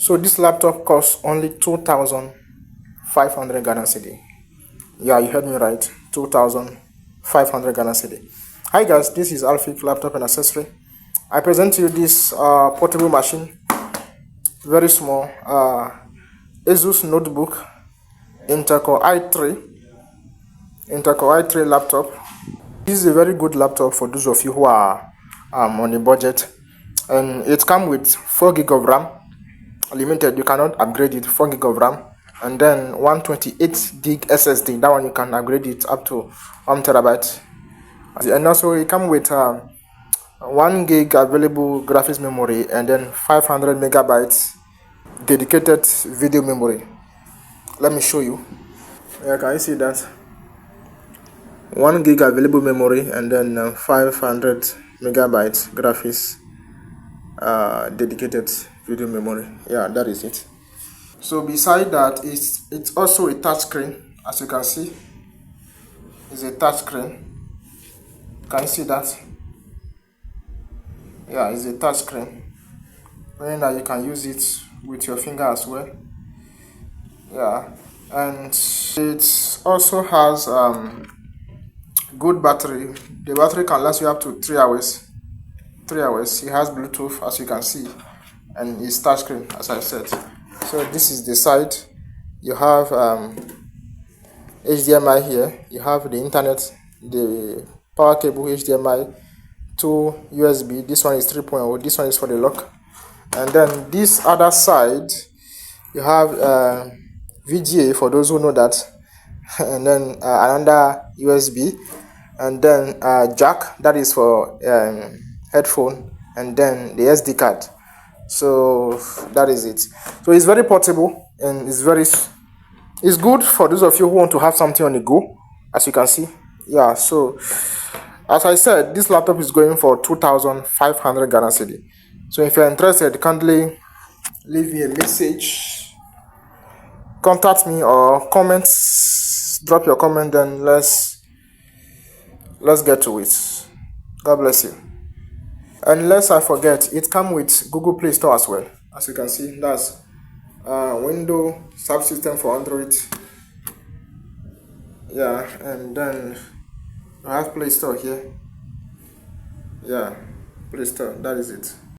So this laptop costs only 2,500 Ghana Cedi. Yeah, you heard me right. 2,500 Ghana Cedi. Hi guys, this is Alfik Laptop and Accessory. I present to you this portable machine. Very small. Asus notebook. Intel-Core i3 laptop. This is a very good laptop for those of you who are on a budget. And it comes with 4 GB of RAM. Limited, you cannot upgrade it. 4 GB of RAM, and then 128 GB SSD. That one you can upgrade it up to 1 terabyte. And also it comes with 1 gig available graphics memory, and then 500 megabytes dedicated video memory. Let me show you. Yeah, can you see that? 1 gig available memory, and then 500 megabytes graphics dedicated video memory. Yeah, that is it. So beside that, it's also a touch screen. As you can see, it's a touch screen. Can you see that? Yeah, it's a touch screen, meaning that you can use it with your finger as well. Yeah, and it also has good battery. The battery can last you up to 3 hours. 3 hours. It has Bluetooth, as you can see, and it's touchscreen, as I said. So this is the side. You have HDMI here. You have the internet, the power cable, HDMI, 2 USB. This one is 3.0. This one is for the lock. And then this other side, you have VGA for those who know that, and then another USB, and then jack, that is for headphone, and then the SD card. So that is it. So it's very portable, and it's good for those of you who want to have something on the go, as you can see. Yeah, so as I said, this laptop is going for 2,500 Ghana Cedi. So if you're interested, kindly leave me a message, contact me, or drop your comment, then let's get to it. God bless you. And lest I forget, it comes with Google Play Store as well. As you can see, that's Windows Subsystem for Android. Yeah, and then I have Play Store here. Yeah, Play Store, that is it.